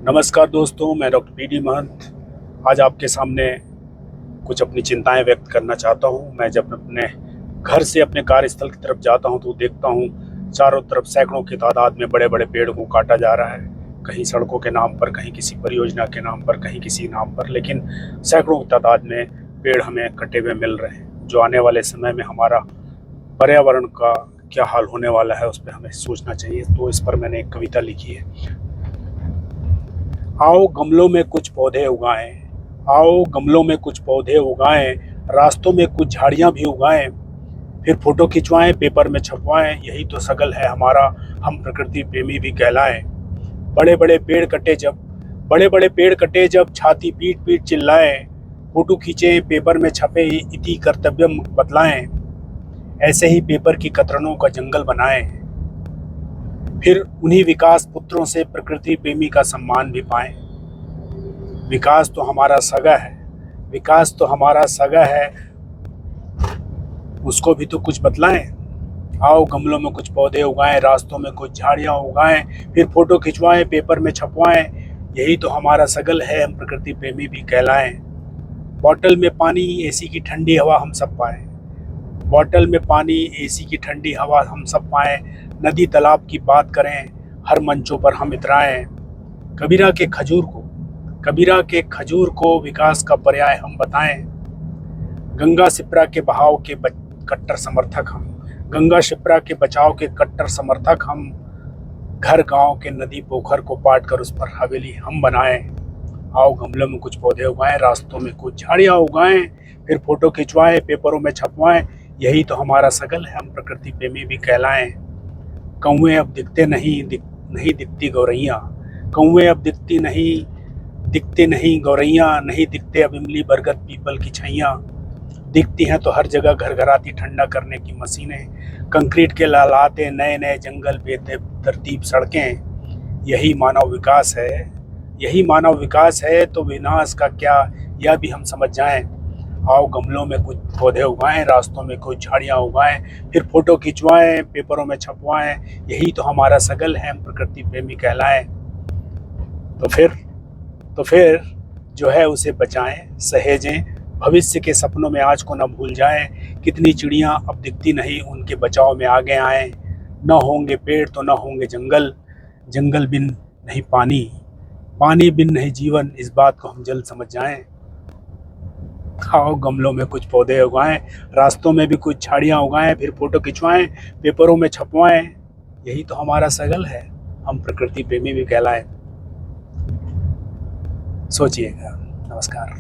नमस्कार दोस्तों, मैं डॉक्टर पी डी महंत आज आपके सामने कुछ अपनी चिंताएं व्यक्त करना चाहता हूं। मैं जब अपने घर से अपने कार्यस्थल की तरफ जाता हूं तो देखता हूं चारों तरफ सैकड़ों की तादाद में बड़े बड़े पेड़ को काटा जा रहा है। कहीं सड़कों के नाम पर, कहीं किसी परियोजना के नाम पर, कहीं किसी नाम पर, लेकिन सैकड़ों की तादाद में पेड़ हमें कटे हुए मिल रहे हैं। जो आने वाले समय में हमारा पर्यावरण का क्या हाल होने वाला है उस पर हमें सोचना चाहिए। तो इस पर मैंने एक कविता लिखी है। आओ गमलों में कुछ पौधे उगाएं, आओ गमलों में कुछ पौधे उगाएं, रास्तों में कुछ झाड़ियां भी उगाएं, फिर फोटो खिंचवाएं, पेपर में छपवाएं, यही तो सगल है हमारा, हम प्रकृति प्रेमी भी कहलाएं। बड़े बड़े पेड़ कटे जब छाती पीट पीट चिल्लाएं, फोटो खींचे पेपर में छपे इति कर्तव्यम बतलाएं, ऐसे ही पेपर की कतरनों का जंगल बनाएं, फिर उन्हीं विकास पुत्रों से प्रकृति प्रेमी का सम्मान भी पाएं। विकास तो हमारा सगा है, विकास तो हमारा सगा है, उसको भी तो कुछ बतलाएं। आओ गमलों में कुछ पौधे उगाएं, रास्तों में कुछ झाड़ियां उगाएं, फिर फोटो खिंचवाएं, पेपर में छपवाएं, यही तो हमारा सगल है, हम प्रकृति प्रेमी भी कहलाएं। बॉटल में पानी एसी की ठंडी हवा हम सब पाएं, बॉटल में पानी एसी की ठंडी हवा हम सब पाएं, नदी तालाब की बात करें, हर मंचों पर हम इतराएं। कबीरा के खजूर को विकास का पर्याय हम बताएं। गंगा शिप्रा के बहाव के कट्टर समर्थक हम, गंगा शिप्रा के बचाव के कट्टर समर्थक हम, घर गांव के नदी पोखर को पाट कर उस पर हवेली हम बनाएं। आओ गमलों में कुछ पौधे उगाएं, रास्तों में कुछ झाड़ियां उगाएं, फिर फोटो खिंचवाएं, पेपरों में छपवाएं, यही तो हमारा सगल है, हम प्रकृति प्रेमी भी कहलाएं। कौवे अब नहीं दिखती गौरैया, कौवे अब दिखते नहीं गौरैया, नहीं दिखते अब इमली बरगद पीपल की छैया, दिखती हैं तो हर जगह घर घराती ठंडा करने की मशीनें, कंक्रीट के लहलाते नए नए जंगल, बेतरतीब सड़कें, यही मानव विकास है, यही मानव विकास है, तो विनाश का क्या यह भी हम समझ जाएं। आओ गमलों में कुछ पौधे उगाएं, रास्तों में कुछ झाड़ियां उगाएं, फिर फोटो खिंचवाएं, पेपरों में छपवाएं, यही तो हमारा सगल है, हम प्रकृति प्रेमी कहलाएं। तो फिर जो है उसे बचाएं, सहेजें, भविष्य के सपनों में आज को न भूल जाएं। कितनी चिड़ियां अब दिखती नहीं, उनके बचाव में आगे आएं। न होंगे पेड़ तो न होंगे जंगल, जंगल बिन नहीं पानी, पानी बिन नहीं जीवन, इस बात को हम जल्द समझ जाएं। आओ गमलों में कुछ पौधे उगाएं, रास्तों में भी कुछ झाड़ियां उगाएं, फिर फोटो खिंचवाएं, पेपरों में छपवाएं, यही तो हमारा सगल है, हम प्रकृति प्रेमी भी कहलाएं। सोचिएगा। नमस्कार।